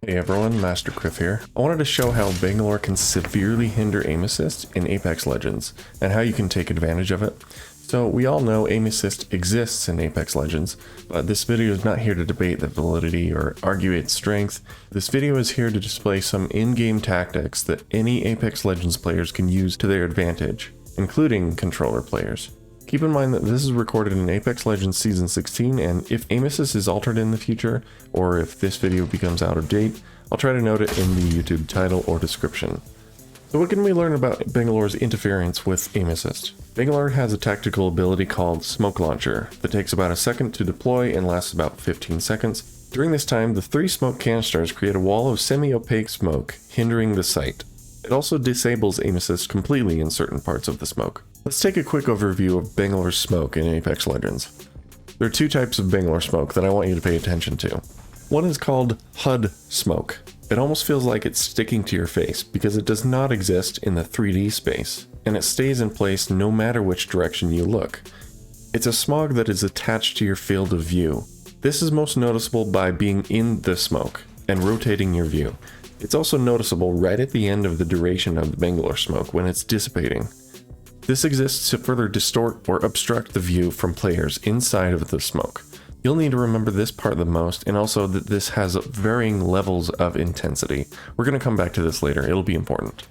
Hey everyone, Master Criff here. I wanted to show how Bangalore can severely hinder aim assist in Apex Legends, and how you can take advantage of it. So we all know aim assist exists in Apex Legends, but this video is not here to debate the validity or argue its strength. This video is here to display some in-game tactics that any Apex Legends players can use to their advantage, including controller players. Keep in mind that this is recorded in Apex Legends Season 16, and if aim assist is altered in the future, or if this video becomes out of date, I'll try to note it in the YouTube title or description. So what can we learn about Bangalore's interference with aim assist? Bangalore has a tactical ability called Smoke Launcher that takes about a second to deploy and lasts about 15 seconds. During this time, the 3 smoke canisters create a wall of semi-opaque smoke, hindering the sight. It also disables aim assist completely in certain parts of the smoke. Let's take a quick overview of Bangalore's smoke in Apex Legends. There are 2 types of Bangalore smoke that I want you to pay attention to. One is called HUD Smoke. It almost feels like it's sticking to your face because it does not exist in the 3D space, and it stays in place no matter which direction you look. It's a smog that is attached to your field of view. This is most noticeable by being in the smoke and rotating your view. It's also noticeable right at the end of the duration of the Bangalore smoke when it's dissipating. This exists to further distort or obstruct the view from players inside of the smoke. You'll need to remember this part the most, and also that this has varying levels of intensity. We're going to come back to this later, it'll be important.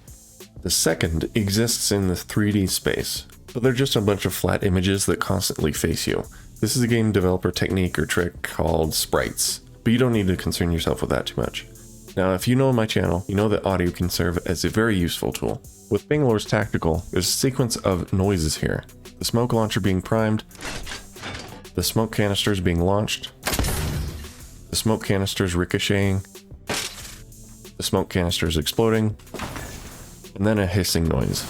The second exists in the 3D space, but they're just a bunch of flat images that constantly face you. This is a game developer technique or trick called Sprites, but you don't need to concern yourself with that too much. Now, if you know my channel, you know that audio can serve as a very useful tool. With Bangalore's tactical, there's a sequence of noises here. The smoke launcher being primed, the smoke canisters being launched, the smoke canisters ricocheting, the smoke canisters exploding, and then a hissing noise.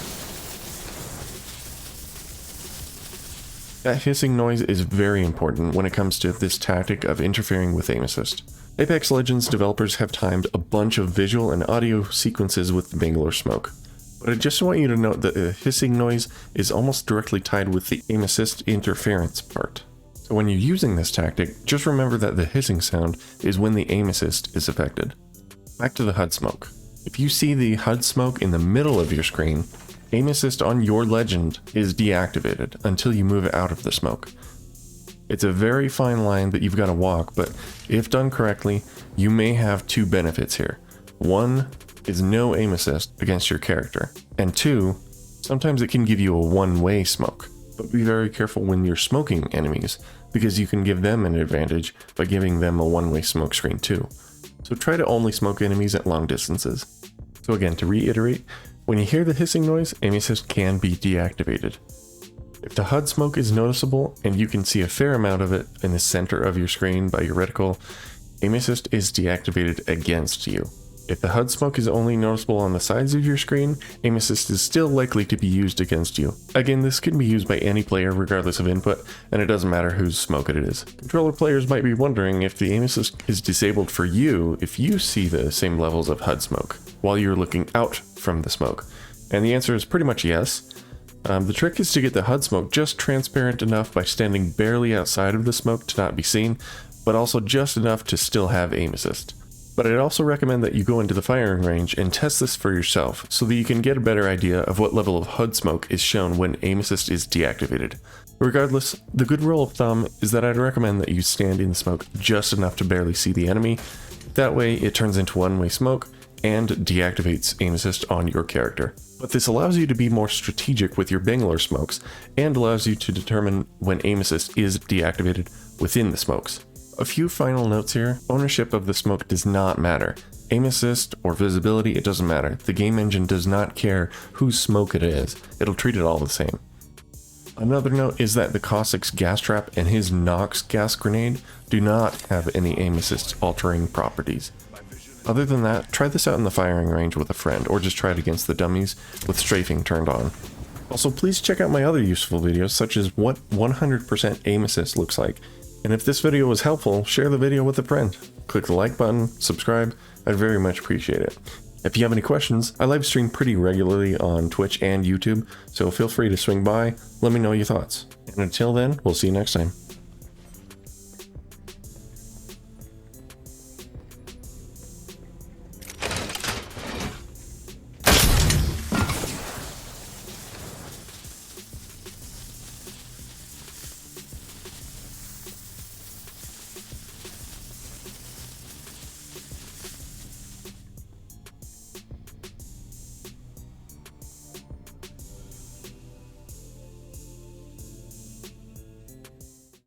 That hissing noise is very important when it comes to this tactic of interfering with aim assist. Apex Legends developers have timed a bunch of visual and audio sequences with the Bangalore smoke. But I just want you to note that the hissing noise is almost directly tied with the aim assist interference part. So when you're using this tactic, just remember that the hissing sound is when the aim assist is affected. Back to the HUD smoke. If you see the HUD smoke in the middle of your screen, aim assist on your legend is deactivated until you move out of the smoke. It's a very fine line that you've got to walk, but if done correctly, you may have 2 benefits here. 1 is no aim assist against your character, and 2, sometimes it can give you a one-way smoke. But be very careful when you're smoking enemies, because you can give them an advantage by giving them a one-way smoke screen too. So try to only smoke enemies at long distances. So again, to reiterate, when you hear the hissing noise, aim assist can be deactivated. If the HUD smoke is noticeable and you can see a fair amount of it in the center of your screen by your reticle, aim assist is deactivated against you. If the HUD smoke is only noticeable on the sides of your screen, aim assist is still likely to be used against you. Again, this can be used by any player regardless of input, and it doesn't matter whose smoke it is. Controller players might be wondering if the aim assist is disabled for you if you see the same levels of HUD smoke while you're looking out from the smoke. And the answer is pretty much yes. The trick is to get the HUD smoke just transparent enough by standing barely outside of the smoke to not be seen, but also just enough to still have aim assist. But I'd also recommend that you go into the firing range and test this for yourself so that you can get a better idea of what level of HUD smoke is shown when aim assist is deactivated. Regardless, the good rule of thumb is that I'd recommend that you stand in the smoke just enough to barely see the enemy. That way it turns into one-way smoke and deactivates aim assist on your character. But this allows you to be more strategic with your Bangalore smokes and allows you to determine when aim assist is deactivated within the smokes. A few final notes here. Ownership of the smoke does not matter. Aim assist or visibility, it doesn't matter. The game engine does not care whose smoke it is. It'll treat it all the same. Another note is that the Cossack's gas trap and his Nox gas grenade do not have any aim assist altering properties. Other than that, try this out in the firing range with a friend, or just try it against the dummies with strafing turned on. Also, please check out my other useful videos, such as what 100% aim assist looks like. And if this video was helpful, share the video with a friend. Click the like button, subscribe, I'd very much appreciate it. If you have any questions, I live stream pretty regularly on Twitch and YouTube, so feel free to swing by, let me know your thoughts. And until then, we'll see you next time.